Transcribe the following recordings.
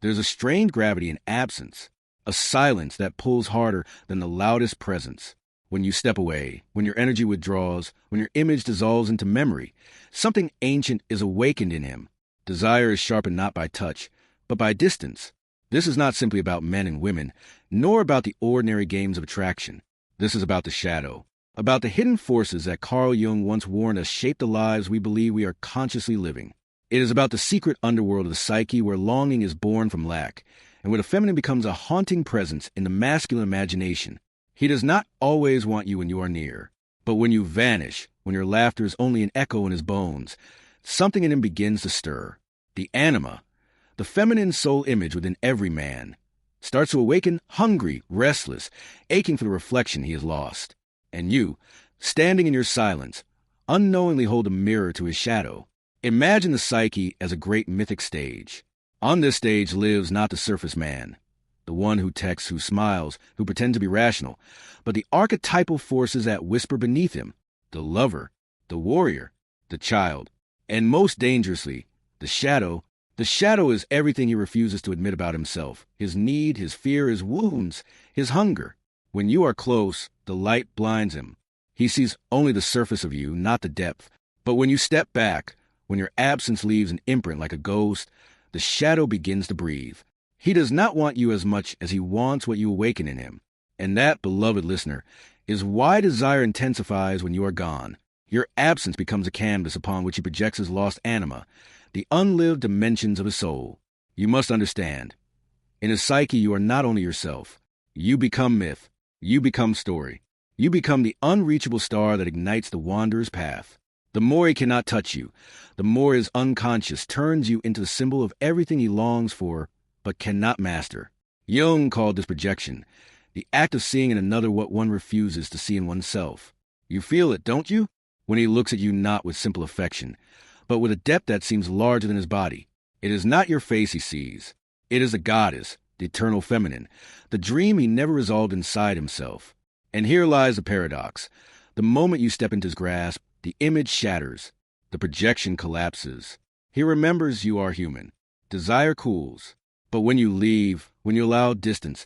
There's a strained gravity in absence, a silence that pulls harder than the loudest presence. When you step away, when your energy withdraws, when your image dissolves into memory, something ancient is awakened in him. Desire is sharpened not by touch, but by distance. This is not simply about men and women, nor about the ordinary games of attraction. This is about the shadow, about the hidden forces that Carl Jung once warned us shape the lives we believe we are consciously living. It is about the secret underworld of the psyche where longing is born from lack, and where the feminine becomes a haunting presence in the masculine imagination. He does not always want you when you are near, but when you vanish, when your laughter is only an echo in his bones, something in him begins to stir. The anima, the feminine soul image within every man, starts to awaken hungry, restless, aching for the reflection he has lost. And you, standing in your silence, unknowingly hold a mirror to his shadow. Imagine the psyche as a great mythic stage. On this stage lives not the surface man, the one who texts, who smiles, who pretends to be rational, but the archetypal forces that whisper beneath him, the lover, the warrior, the child, and most dangerously, the shadow. The shadow is everything he refuses to admit about himself, his need, his fear, his wounds, his hunger. When you are close, the light blinds him. He sees only the surface of you, not the depth. But when you step back, when your absence leaves an imprint like a ghost, the shadow begins to breathe. He does not want you as much as he wants what you awaken in him. And that, beloved listener, is why desire intensifies when you are gone. Your absence becomes a canvas upon which he projects his lost anima, the unlived dimensions of his soul. You must understand. In his psyche, you are not only yourself. You become myth. You become story. You become the unreachable star that ignites the wanderer's path. The more he cannot touch you, the more his unconscious turns you into the symbol of everything he longs for but cannot master. Jung called this projection, the act of seeing in another what one refuses to see in oneself. You feel it, don't you? When he looks at you not with simple affection, but with a depth that seems larger than his body. It is not your face he sees. It is the goddess, the eternal feminine, the dream he never resolved inside himself. And here lies the paradox. The moment you step into his grasp, the image shatters. The projection collapses. He remembers you are human. Desire cools. But when you leave, when you allow distance,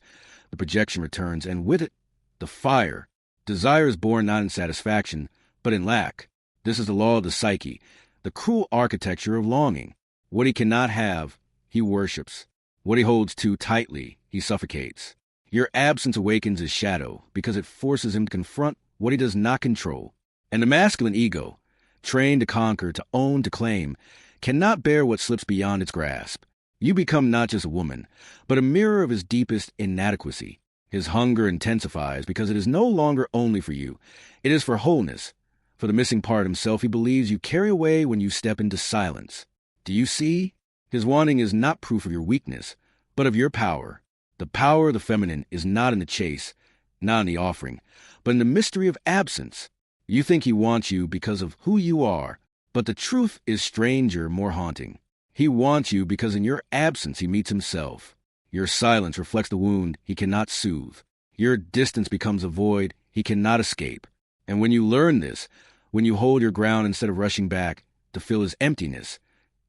the projection returns, and with it, the fire. Desire is born not in satisfaction, but in lack. This is the law of the psyche, the cruel architecture of longing. What he cannot have, he worships. What he holds too tightly, he suffocates. Your absence awakens his shadow because it forces him to confront what he does not control. And the masculine ego, trained to conquer, to own, to claim, cannot bear what slips beyond its grasp. You become not just a woman, but a mirror of his deepest inadequacy. His hunger intensifies because it is no longer only for you. It is for wholeness. For the missing part of himself he believes you carry away when you step into silence. Do you see? His wanting is not proof of your weakness, but of your power. The power of the feminine is not in the chase, not in the offering, but in the mystery of absence. You think he wants you because of who you are, but the truth is stranger, more haunting. He wants you because in your absence he meets himself. Your silence reflects the wound he cannot soothe. Your distance becomes a void he cannot escape. And when you learn this, when you hold your ground instead of rushing back to fill his emptiness,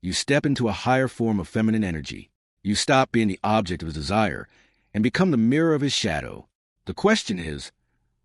you step into a higher form of feminine energy. You stop being the object of his desire and become the mirror of his shadow. The question is,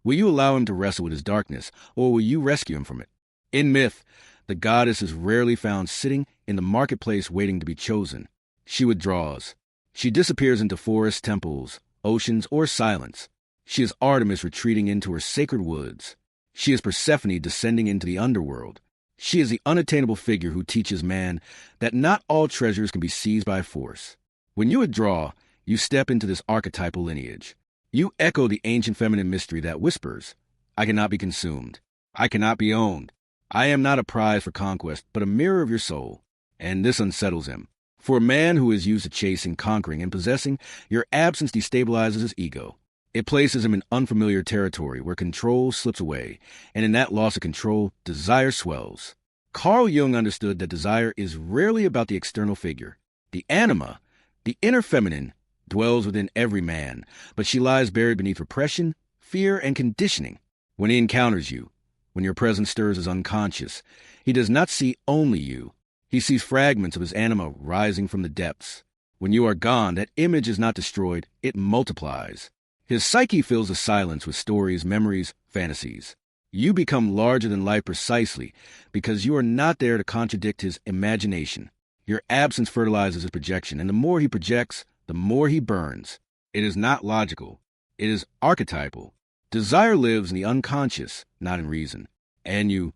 will you allow him to wrestle with his darkness, or will you rescue him from it? In myth, the goddess is rarely found sitting in the marketplace waiting to be chosen. She withdraws. She disappears into forests, temples, oceans, or silence. She is Artemis retreating into her sacred woods. She is Persephone descending into the underworld. She is the unattainable figure who teaches man that not all treasures can be seized by force. When you withdraw, you step into this archetypal lineage. You echo the ancient feminine mystery that whispers, I cannot be consumed. I cannot be owned. I am not a prize for conquest, but a mirror of your soul. And this unsettles him. For a man who is used to chasing, conquering, and possessing, your absence destabilizes his ego. It places him in unfamiliar territory where control slips away, and in that loss of control, desire swells. Carl Jung understood that desire is rarely about the external figure. The anima, the inner feminine, dwells within every man, but she lies buried beneath repression, fear, and conditioning. When he encounters you, when your presence stirs his unconscious, he does not see only you. He sees fragments of his anima rising from the depths. When you are gone, that image is not destroyed, it multiplies. His psyche fills the silence with stories, memories, fantasies. You become larger than life precisely because you are not there to contradict his imagination. Your absence fertilizes his projection, and the more he projects, the more he burns. It is not logical. It is archetypal. Desire lives in the unconscious, not in reason. And do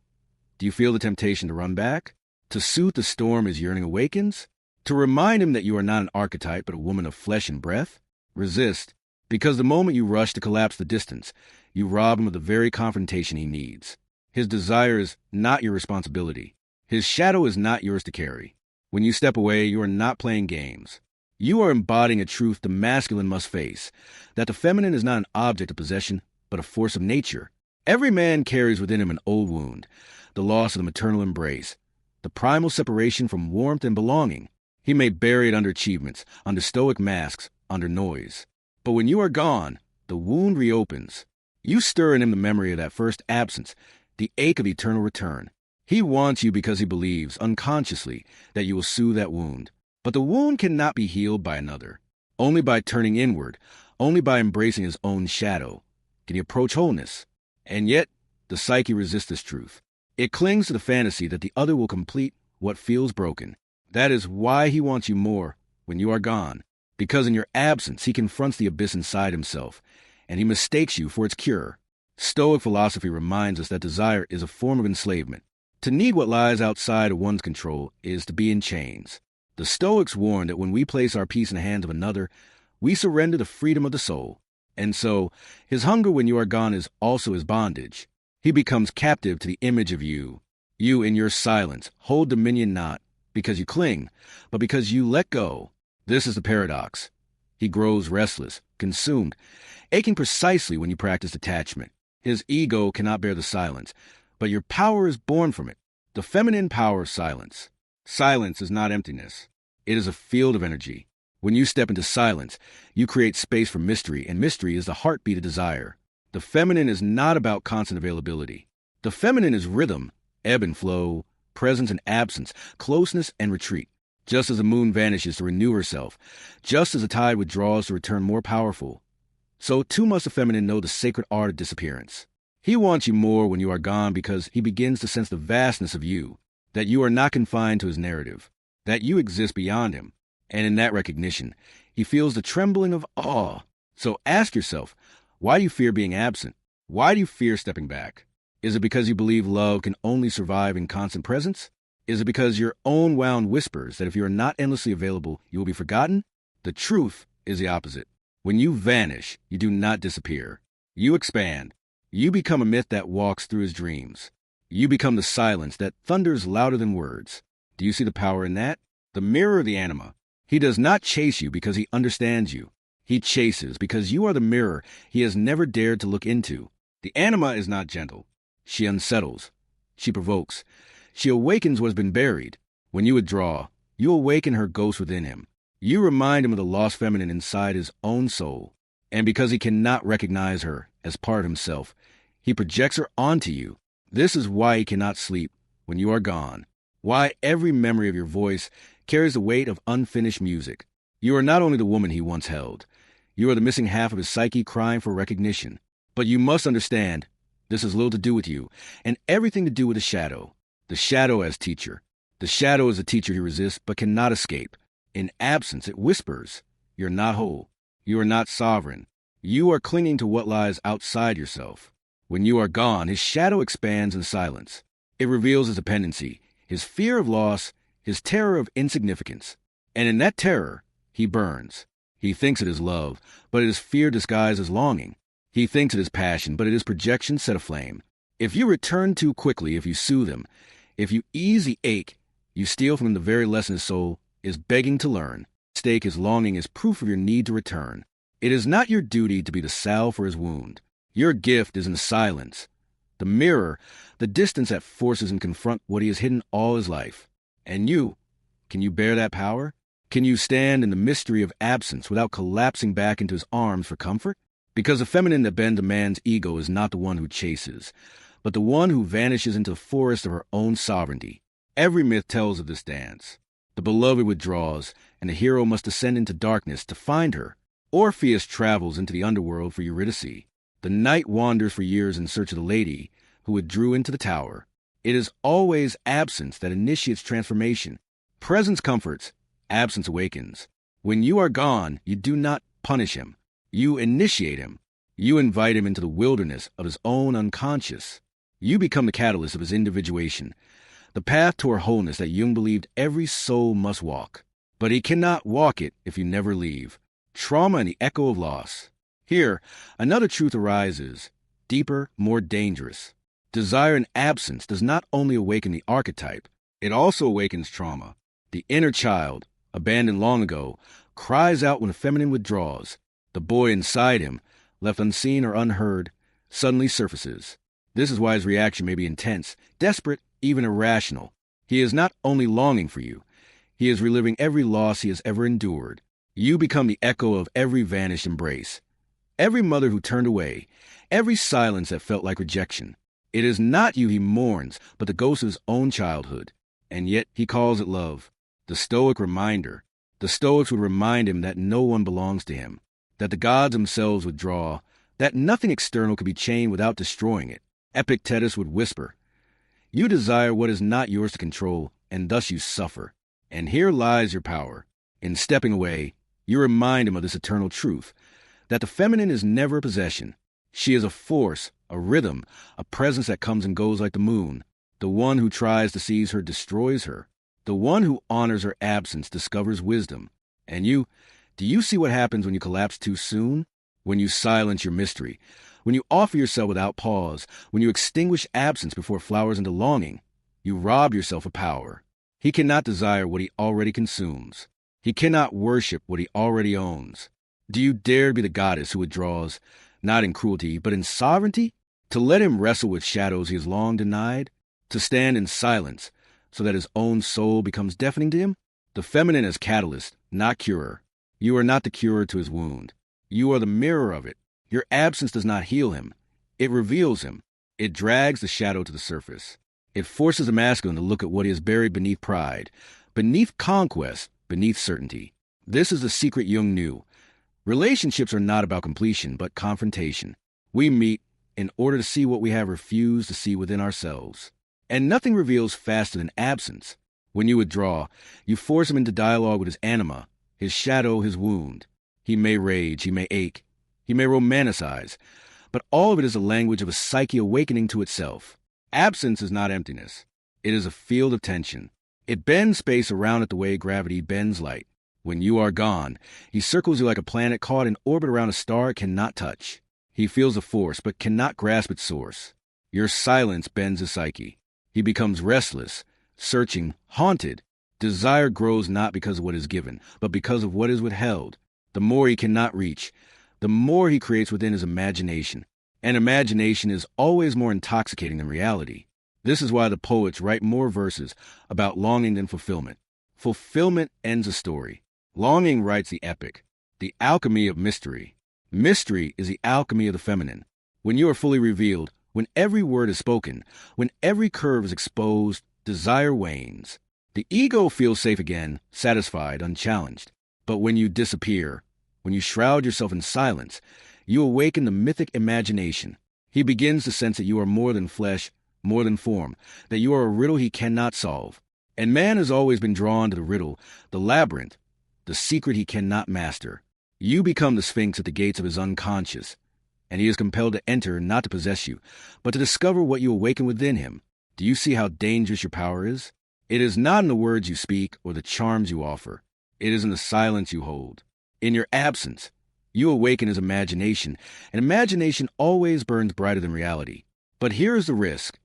you feel the temptation to run back? To soothe the storm as yearning awakens? To remind him that you are not an archetype but a woman of flesh and breath? Resist, because the moment you rush to collapse the distance, you rob him of the very confrontation he needs. His desire is not your responsibility. His shadow is not yours to carry. When you step away, you are not playing games. You are embodying a truth the masculine must face, that the feminine is not an object of possession, but a force of nature. Every man carries within him an old wound, the loss of the maternal embrace, the primal separation from warmth and belonging. He may bury it under achievements, under stoic masks, under noise. But when you are gone, the wound reopens. You stir in him the memory of that first absence, the ache of eternal return. He wants you because he believes, unconsciously, that you will soothe that wound. But the wound cannot be healed by another. Only by turning inward, only by embracing his own shadow, can he approach wholeness. And yet, the psyche resists this truth. It clings to the fantasy that the other will complete what feels broken. That is why he wants you more when you are gone. Because in your absence, he confronts the abyss inside himself, and he mistakes you for its cure. Stoic philosophy reminds us that desire is a form of enslavement. To need what lies outside of one's control is to be in chains. The Stoics warn that when we place our peace in the hands of another, we surrender the freedom of the soul. And so, his hunger when you are gone is also his bondage. He becomes captive to the image of you. You, in your silence, hold dominion not because you cling, but because you let go. This is the paradox. He grows restless, consumed, aching precisely when you practice detachment. His ego cannot bear the silence, but your power is born from it. The feminine power of silence. Silence is not emptiness. It is a field of energy. When you step into silence, you create space for mystery, and mystery is the heartbeat of desire. The feminine is not about constant availability. The feminine is rhythm, ebb and flow, presence and absence, closeness and retreat. Just as the moon vanishes to renew herself, just as the tide withdraws to return more powerful, so too must the feminine know the sacred art of disappearance. He wants you more when you are gone because he begins to sense the vastness of you, that you are not confined to his narrative, that you exist beyond him. And in that recognition, he feels the trembling of awe. So ask yourself, why do you fear being absent? Why do you fear stepping back? Is it because you believe love can only survive in constant presence? Is it because your own wound whispers that if you are not endlessly available, you will be forgotten? The truth is the opposite. When you vanish, you do not disappear. You expand. You become a myth that walks through his dreams. You become the silence that thunders louder than words. Do you see the power in that? The mirror of the Anima. He does not chase you because he understands you. He chases because you are the mirror he has never dared to look into. The Anima is not gentle. She unsettles. She provokes. She awakens what has been buried. When you withdraw, you awaken her ghost within him. You remind him of the lost feminine inside his own soul. And because he cannot recognize her as part of himself, he projects her onto you. This is why he cannot sleep when you are gone. Why every memory of your voice carries the weight of unfinished music. You are not only the woman he once held. You are the missing half of his psyche crying for recognition. But you must understand, this has little to do with you, and everything to do with the shadow. The shadow as teacher. The shadow is a teacher he resists but cannot escape. In absence, it whispers, you're not whole. You are not sovereign. You are clinging to what lies outside yourself. When you are gone, his shadow expands in silence. It reveals his dependency, his fear of loss, his terror of insignificance. And in that terror, he burns. He thinks it is love, but it is fear disguised as longing. He thinks it is passion, but it is projection set aflame. If you return too quickly, if you soothe him, if you ease the ache, you steal from him the very lesson his soul is begging to learn. Stake his longing is proof of your need to return. It is not your duty to be the salve for his wound. Your gift is in the silence, the mirror, the distance that forces him to confront what he has hidden all his life. And you, can you bear that power? Can you stand in the mystery of absence without collapsing back into his arms for comfort? Because the feminine that bends a man's ego is not the one who chases, but the one who vanishes into the forest of her own sovereignty. Every myth tells of this dance. The beloved withdraws, and the hero must descend into darkness to find her. Orpheus travels into the underworld for Eurydice. The knight wanders for years in search of the lady who withdrew into the tower. It is always absence that initiates transformation. Presence comforts, absence awakens. When you are gone, you do not punish him. You initiate him. You invite him into the wilderness of his own unconscious. You become the catalyst of his individuation, the path toward wholeness that Jung believed every soul must walk. But he cannot walk it if you never leave. Trauma and the echo of loss. Here, another truth arises, deeper, more dangerous. Desire and absence does not only awaken the archetype, it also awakens trauma. The inner child, abandoned long ago, cries out when the feminine withdraws. The boy inside him, left unseen or unheard, suddenly surfaces. This is why his reaction may be intense, desperate, even irrational. He is not only longing for you, he is reliving every loss he has ever endured. You become the echo of every vanished embrace, every mother who turned away, every silence that felt like rejection. It is not you he mourns, but the ghost of his own childhood. And yet he calls it love. The Stoic reminder. The Stoics would remind him that no one belongs to him, that the gods themselves withdraw, that nothing external could be chained without destroying it. Epictetus would whisper, "You desire what is not yours to control, and thus you suffer. And here lies your power." In stepping away, you remind him of this eternal truth, that the feminine is never a possession. She is a force, a rhythm, a presence that comes and goes like the moon. The one who tries to seize her destroys her. The one who honors her absence discovers wisdom. And do you see what happens when you collapse too soon? When you silence your mystery, when you offer yourself without pause, when you extinguish absence before it flowers into longing, you rob yourself of power. He cannot desire what he already consumes. He cannot worship what he already owns. Do you dare to be the goddess who withdraws, not in cruelty, but in sovereignty? To let him wrestle with shadows he has long denied? To stand in silence, so that his own soul becomes deafening to him? The feminine as catalyst, not curer. You are not the cure to his wound. You are the mirror of it. Your absence does not heal him. It reveals him. It drags the shadow to the surface. It forces the masculine to look at what he has buried beneath pride, beneath conquest, beneath certainty. This is the secret Jung knew. Relationships are not about completion, but confrontation. We meet in order to see what we have refused to see within ourselves. And nothing reveals faster than absence. When you withdraw, you force him into dialogue with his anima, his shadow, his wound. He may rage, he may ache, he may romanticize, but all of it is a language of a psyche awakening to itself. Absence is not emptiness. It is a field of tension. It bends space around it the way gravity bends light. When you are gone, he circles you like a planet caught in orbit around a star it cannot touch. He feels the force, but cannot grasp its source. Your silence bends his psyche. He becomes restless, searching, haunted. Desire grows not because of what is given, but because of what is withheld. The more he cannot reach, the more he creates within his imagination. And imagination is always more intoxicating than reality. This is why the poets write more verses about longing than fulfillment. Fulfillment ends a story. Longing writes the epic, the alchemy of mystery. Mystery is the alchemy of the feminine. When you are fully revealed, when every word is spoken, when every curve is exposed, desire wanes. The ego feels safe again, satisfied, unchallenged. But when you disappear, when you shroud yourself in silence, you awaken the mythic imagination. He begins to sense that you are more than flesh, more than form, that you are a riddle he cannot solve. And man has always been drawn to the riddle, the labyrinth, the secret he cannot master. You become the sphinx at the gates of his unconscious, and he is compelled to enter not to possess you, but to discover what you awaken within him. Do you see how dangerous your power is? It is not in the words you speak or the charms you offer. It is in the silence you hold. In your absence, you awaken his imagination, and imagination always burns brighter than reality. But here is the risk.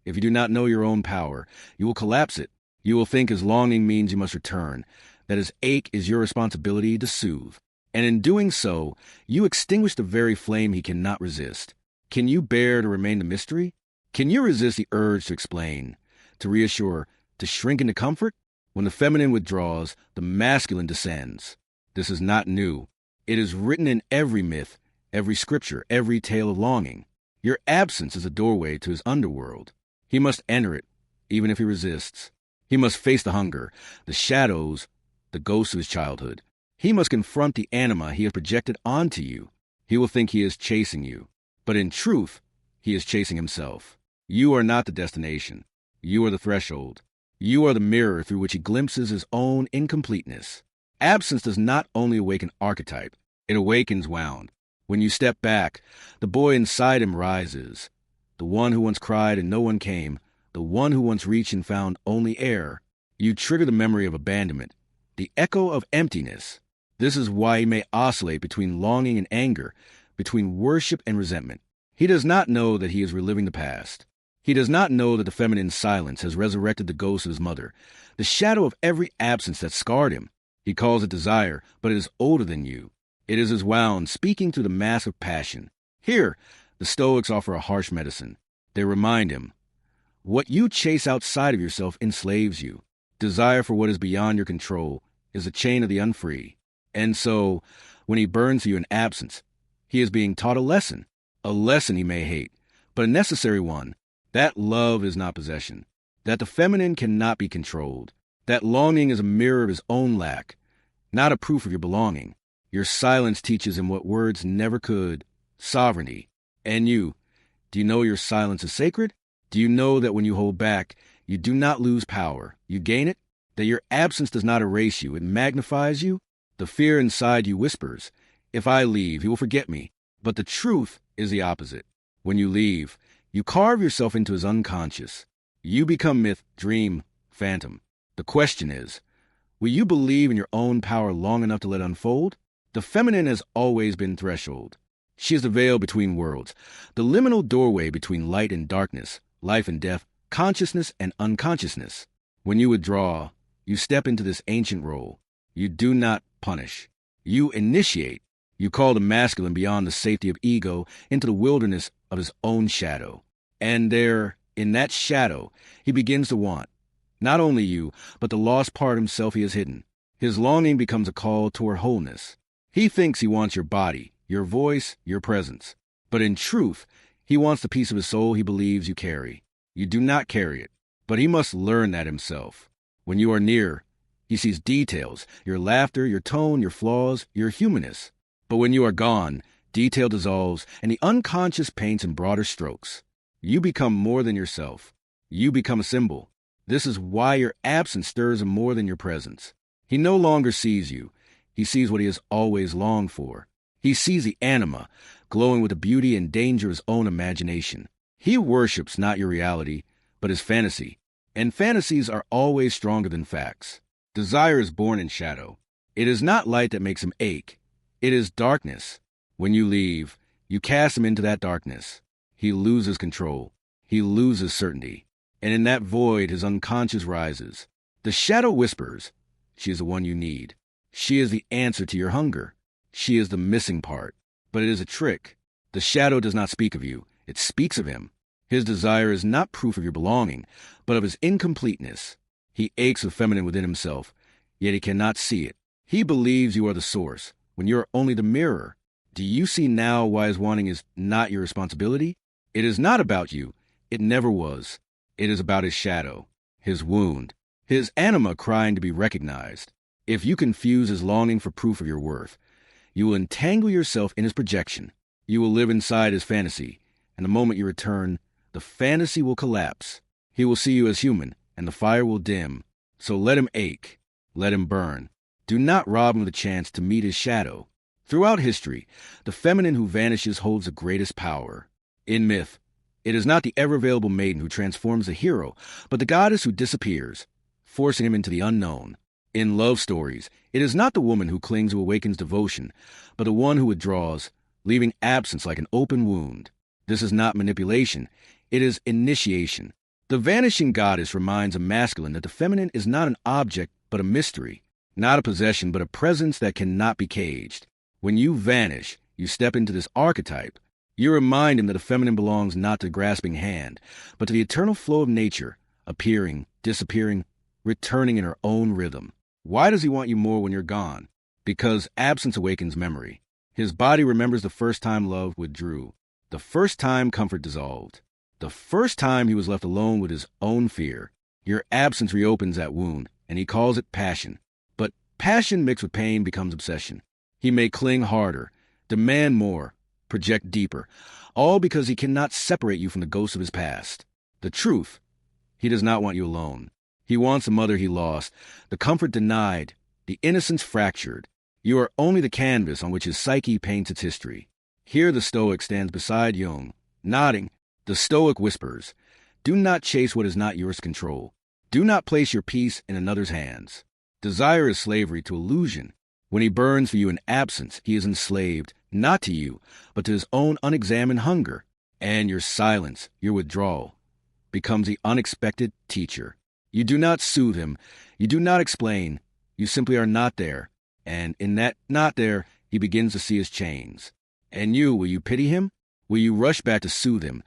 If you do not know your own power, you will collapse it. You will think his longing means you must return, that his ache is your responsibility to soothe. And in doing so, you extinguish the very flame he cannot resist. Can you bear to remain the mystery? Can you resist the urge to explain, to reassure, to shrink into comfort? When the feminine withdraws, the masculine descends. This is not new. It is written in every myth, every scripture, every tale of longing. Your absence is a doorway to his underworld. He must enter it, even if he resists. He must face the hunger, the shadows, the ghosts of his childhood. He must confront the anima he has projected onto you. He will think he is chasing you, but in truth, he is chasing himself. You are not the destination. You are the threshold. You are the mirror through which he glimpses his own incompleteness. Absence does not only awaken archetype, it awakens wound. When you step back, the boy inside him rises. The one who once cried and no one came, the one who once reached and found only air. You trigger the memory of abandonment, the echo of emptiness. This is why he may oscillate between longing and anger, between worship and resentment. He does not know that he is reliving the past. He does not know that the feminine silence has resurrected the ghost of his mother, the shadow of every absence that scarred him. He calls it desire, but it is older than you. It is his wound speaking through the mask of passion. Here, the Stoics offer a harsh medicine. They remind him, what you chase outside of yourself enslaves you. Desire for what is beyond your control is a chain of the unfree. And so, when he burns you in absence, he is being taught a lesson he may hate, but a necessary one, that love is not possession, that the feminine cannot be controlled, that longing is a mirror of his own lack, not a proof of your belonging. Your silence teaches him what words never could, sovereignty. And you, do you know your silence is sacred? Do you know that when you hold back, you do not lose power, you gain it? That your absence does not erase you, it magnifies you? The fear inside you whispers, if I leave, he will forget me. But the truth is the opposite. When you leave, you carve yourself into his unconscious. You become myth, dream, phantom. The question is, will you believe in your own power long enough to let it unfold? The feminine has always been threshold. She is the veil between worlds, the liminal doorway between light and darkness, life and death, consciousness and unconsciousness. When you withdraw, you step into this ancient role. You do not punish. You initiate. You call the masculine beyond the safety of ego into the wilderness of his own shadow. And there, in that shadow, he begins to want, not only you, but the lost part of himself he has hidden. His longing becomes a call toward wholeness. He thinks he wants your body, your voice, your presence. But in truth, he wants the piece of his soul he believes you carry. You do not carry it, but he must learn that himself. When you are near, he sees details, your laughter, your tone, your flaws, your humanness. But when you are gone, detail dissolves, and the unconscious paints in broader strokes. You become more than yourself. You become a symbol. This is why your absence stirs him more than your presence. He no longer sees you. He sees what he has always longed for. He sees the anima, glowing with the beauty and danger of his own imagination. He worships not your reality, but his fantasy. And fantasies are always stronger than facts. Desire is born in shadow. It is not light that makes him ache. It is darkness. When you leave, you cast him into that darkness. He loses control. He loses certainty. And in that void, his unconscious rises. The shadow whispers, she is the one you need. She is the answer to your hunger. She is the missing part. But it is a trick. The shadow does not speak of you. It speaks of him. His desire is not proof of your belonging, but of his incompleteness. He aches with feminine within himself, yet he cannot see it. He believes you are the source, when you are only the mirror. Do you see now why his wanting is not your responsibility? It is not about you. It never was. It is about his shadow, his wound, his anima crying to be recognized. If you confuse his longing for proof of your worth, you will entangle yourself in his projection. You will live inside his fantasy, and the moment you return, the fantasy will collapse. He will see you as human, and the fire will dim. So let him ache. Let him burn. Do not rob him of the chance to meet his shadow. Throughout history, the feminine who vanishes holds the greatest power. In myth, it is not the ever-available maiden who transforms the hero, but the goddess who disappears, forcing him into the unknown. In love stories, it is not the woman who clings who awakens devotion, but the one who withdraws, leaving absence like an open wound. This is not manipulation. It is initiation. The vanishing goddess reminds a masculine that the feminine is not an object, but a mystery. Not a possession, but a presence that cannot be caged. When you vanish, you step into this archetype. You remind him that the feminine belongs not to the grasping hand, but to the eternal flow of nature, appearing, disappearing, returning in her own rhythm. Why does he want you more when you're gone? Because absence awakens memory. His body remembers the first time love withdrew, the first time comfort dissolved, the first time he was left alone with his own fear. Your absence reopens that wound, and he calls it passion. But passion mixed with pain becomes obsession. He may cling harder, demand more, project deeper, all because he cannot separate you from the ghosts of his past. The truth, he does not want you alone. He wants the mother he lost, the comfort denied, the innocence fractured. You are only the canvas on which his psyche paints its history. Here the Stoic stands beside Jung, nodding. The Stoic whispers, "Do not chase what is not yours to control. Do not place your peace in another's hands." Desire is slavery to illusion. When he burns for you in absence, he is enslaved, not to you, but to his own unexamined hunger. And your silence, your withdrawal, becomes the unexpected teacher. You do not soothe him. You do not explain. You simply are not there. And in that not there, he begins to see his chains. And will you pity him? Will you rush back to soothe him,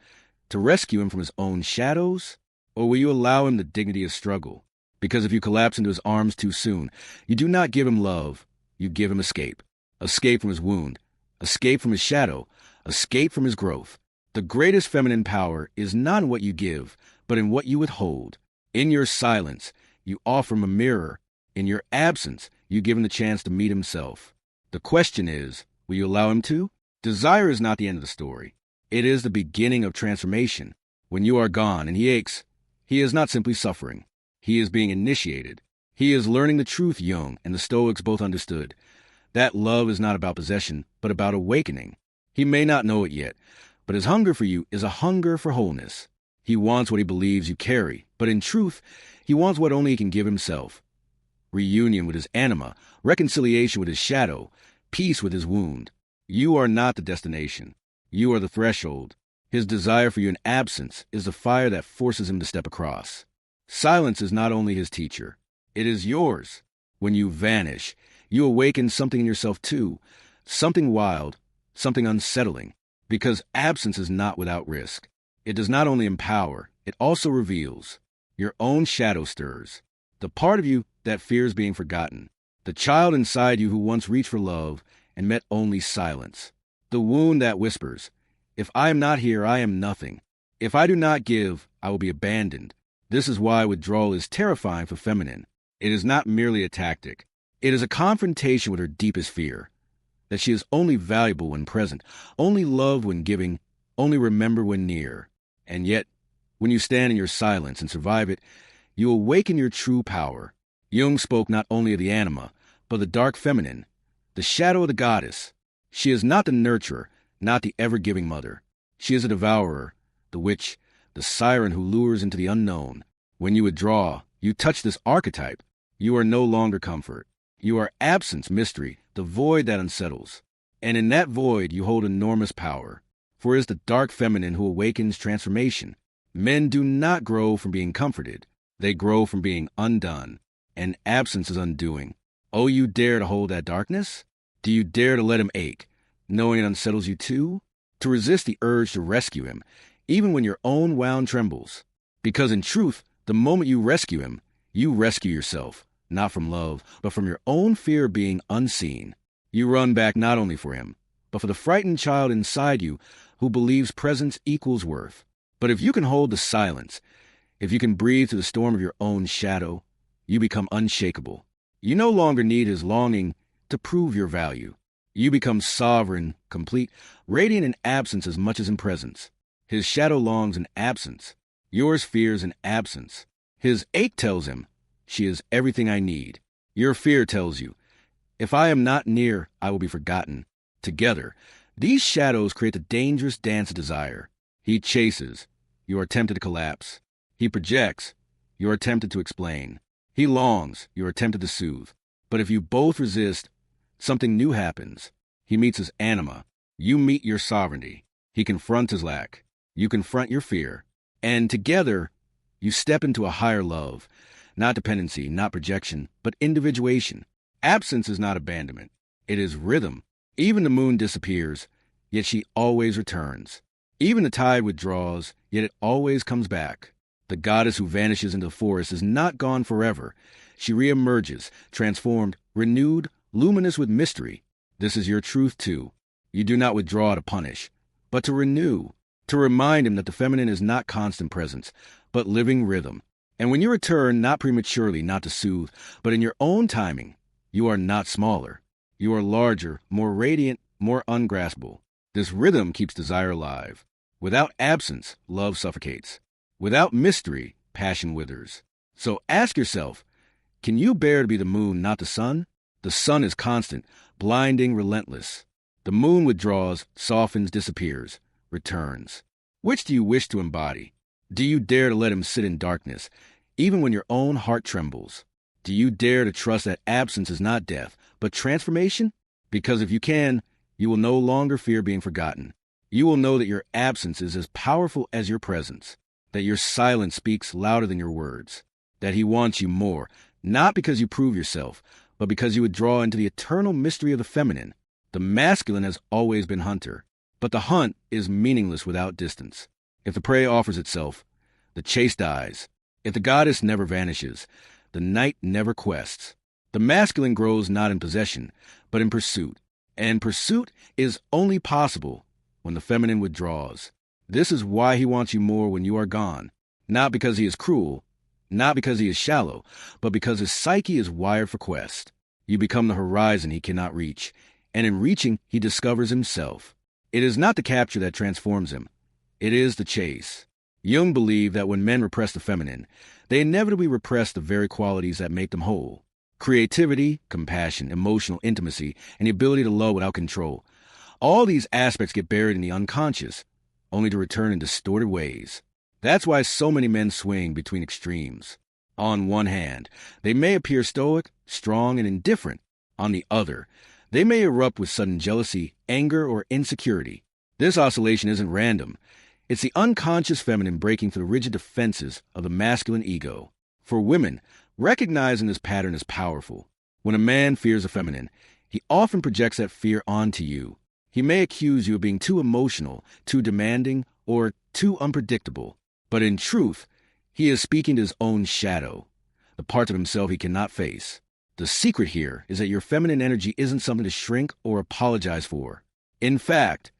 to rescue him from his own shadows? Or will you allow him the dignity of struggle? Because if you collapse into his arms too soon, you do not give him love. You give him escape. Escape from his wound. Escape from his shadow. Escape from his growth. The greatest feminine power is not in what you give, but in what you withhold. In your silence, you offer him a mirror. In your absence, you give him the chance to meet himself. The question is, will you allow him to? Desire is not the end of the story. It is the beginning of transformation. When you are gone and he aches, he is not simply suffering. He is being initiated. He is learning the truth Jung and the Stoics both understood. That love is not about possession, but about awakening. He may not know it yet, but his hunger for you is a hunger for wholeness. He wants what he believes you carry, but in truth, he wants what only he can give himself. Reunion with his anima, reconciliation with his shadow, peace with his wound. You are not the destination. You are the threshold. His desire for you in absence is the fire that forces him to step across. Silence is not only his teacher. It is yours. When you vanish, you awaken something in yourself too, something wild, something unsettling, because absence is not without risk. It does not only empower, it also reveals. Your own shadow stirs. The part of you that fears being forgotten. The child inside you who once reached for love and met only silence. The wound that whispers, "If I am not here, I am nothing. If I do not give, I will be abandoned." This is why withdrawal is terrifying for feminine. It is not merely a tactic. It is a confrontation with her deepest fear, that she is only valuable when present, only loved when giving, only remembered when near. And yet, when you stand in your silence and survive it, you awaken your true power. Jung spoke not only of the anima, but the dark feminine, the shadow of the goddess. She is not the nurturer, not the ever-giving mother. She is a devourer, the witch, the siren who lures into the unknown. When you withdraw, you touch this archetype. You are no longer comfort. You are absence, mystery, the void that unsettles. And in that void, you hold enormous power. For it is the dark feminine who awakens transformation. Men do not grow from being comforted. They grow from being undone. And absence is undoing. Oh, you dare to hold that darkness? Do you dare to let him ache, knowing it unsettles you too? To resist the urge to rescue him, even when your own wound trembles. Because in truth, the moment you rescue him, you rescue yourself. Not from love, but from your own fear of being unseen. You run back not only for him, but for the frightened child inside you who believes presence equals worth. But if you can hold the silence, if you can breathe through the storm of your own shadow, you become unshakable. You no longer need his longing to prove your value. You become sovereign, complete, radiant in absence as much as in presence. His shadow longs in absence. Yours fears in absence. His ache tells him, "She is everything I need." Your fear tells you, "If I am not near, I will be forgotten." Together, these shadows create the dangerous dance of desire. He chases. You are tempted to collapse. He projects. You are tempted to explain. He longs. You are tempted to soothe. But if you both resist, something new happens. He meets his anima. You meet your sovereignty. He confronts his lack. You confront your fear. And together, you step into a higher love. Not dependency, not projection, but individuation. Absence is not abandonment. It is rhythm. Even the moon disappears, yet she always returns. Even the tide withdraws, yet it always comes back. The goddess who vanishes into the forest is not gone forever. She reemerges, transformed, renewed, luminous with mystery. This is your truth too. You do not withdraw to punish, but to renew, to remind him that the feminine is not constant presence, but living rhythm. And when you return, not prematurely, not to soothe, but in your own timing, you are not smaller. You are larger, more radiant, more ungraspable. This rhythm keeps desire alive. Without absence, love suffocates. Without mystery, passion withers. So ask yourself, can you bear to be the moon, not the sun? The sun is constant, blinding, relentless. The moon withdraws, softens, disappears, returns. Which do you wish to embody? Do you dare to let him sit in darkness, even when your own heart trembles? Do you dare to trust that absence is not death, but transformation? Because if you can, you will no longer fear being forgotten. You will know that your absence is as powerful as your presence, that your silence speaks louder than your words, that he wants you more, not because you prove yourself, but because you withdraw into the eternal mystery of the feminine. The masculine has always been hunter, but the hunt is meaningless without distance. If the prey offers itself, the chase dies. If the goddess never vanishes, the knight never quests. The masculine grows not in possession, but in pursuit. And pursuit is only possible when the feminine withdraws. This is why he wants you more when you are gone. Not because he is cruel, not because he is shallow, but because his psyche is wired for quest. You become the horizon he cannot reach, and in reaching, he discovers himself. It is not the capture that transforms him. It is the chase. Jung believed that when men repress the feminine, they inevitably repress the very qualities that make them whole. Creativity, compassion, emotional intimacy, and the ability to love without control. All these aspects get buried in the unconscious, only to return in distorted ways. That's why so many men swing between extremes. On one hand, they may appear stoic, strong, and indifferent. On the other, they may erupt with sudden jealousy, anger, or insecurity. This oscillation isn't random. It's the unconscious feminine breaking through the rigid defenses of the masculine ego. For women, recognizing this pattern is powerful. When a man fears a feminine, he often projects that fear onto you. He may accuse you of being too emotional, too demanding, or too unpredictable. But in truth, he is speaking to his own shadow, the parts of himself he cannot face. The secret here is that your feminine energy isn't something to shrink or apologize for. In fact,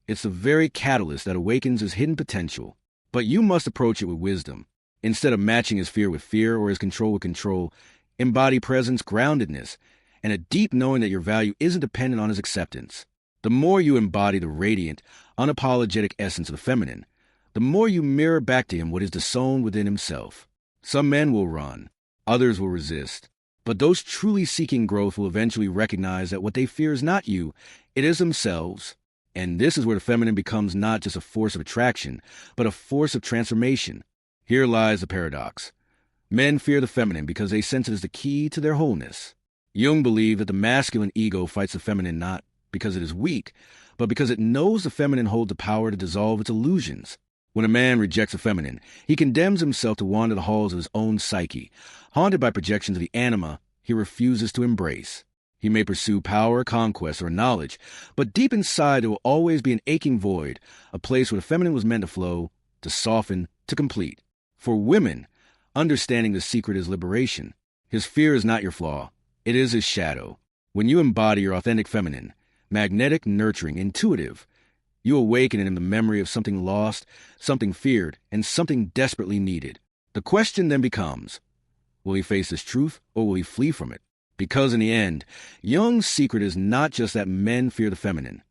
it's the very catalyst that awakens his hidden potential. But you must approach it with wisdom. Instead of matching his fear with fear or his control with control, embody presence, groundedness, and a deep knowing that your value isn't dependent on his acceptance. The more you embody the radiant, unapologetic essence of the feminine, the more you mirror back to him what is disowned within himself. Some men will run, others will resist. But those truly seeking growth will eventually recognize that what they fear is not you, it is themselves. And this is where the feminine becomes not just a force of attraction, but a force of transformation. Here lies the paradox. Men fear the feminine because they sense it as the key to their wholeness. Jung believed that the masculine ego fights the feminine not because it is weak, but because it knows the feminine holds the power to dissolve its illusions. When a man rejects the feminine, he condemns himself to wander the halls of his own psyche. Haunted by projections of the anima, he refuses to embrace. He may pursue power, conquest, or knowledge, but deep inside there will always be an aching void, a place where the feminine was meant to flow, to soften, to complete. For women, understanding the secret is liberation. His fear is not your flaw. It is his shadow. When you embody your authentic feminine, magnetic, nurturing, intuitive, you awaken in him the memory of something lost, something feared, and something desperately needed. The question then becomes, will he face this truth, or will he flee from it? Because in the end, Jung's secret is not just that men fear the feminine,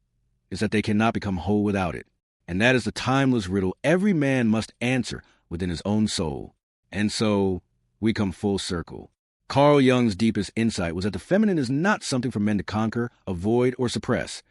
it's that they cannot become whole without it. And that is the timeless riddle every man must answer within his own soul. And so, we come full circle. Carl Jung's deepest insight was that the feminine is not something for men to conquer, avoid, or suppress.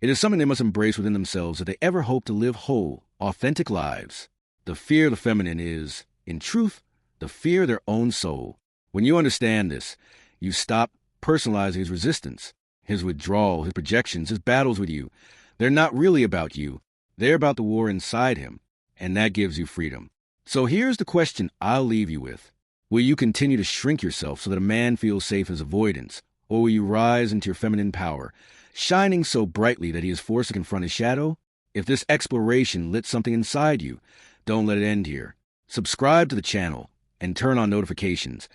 It is something they must embrace within themselves if they ever hope to live whole, authentic lives. The fear of the feminine is, in truth, the fear of their own soul. When you understand this, you stop personalizing his resistance, his withdrawal, his projections, his battles with you. They're not really about you. They're about the war inside him, and that gives you freedom. So here's the question I'll leave you with. Will you continue to shrink yourself so that a man feels safe as avoidance, or will you rise into your feminine power, shining so brightly that he is forced to confront his shadow? If this exploration lit something inside you, don't let it end here. Subscribe to the channel and turn on notifications,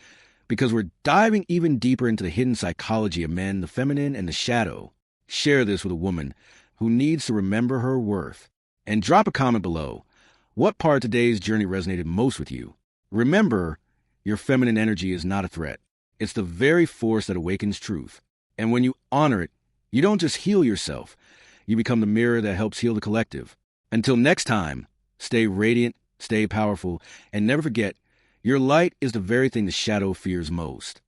because we're diving even deeper into the hidden psychology of men, the feminine, and the shadow. Share this with a woman who needs to remember her worth. And drop a comment below. What part of today's journey resonated most with you? Remember, your feminine energy is not a threat. It's the very force that awakens truth. And when you honor it, you don't just heal yourself, you become the mirror that helps heal the collective. Until next time, stay radiant, stay powerful, and never forget, your light is the very thing the shadow fears most.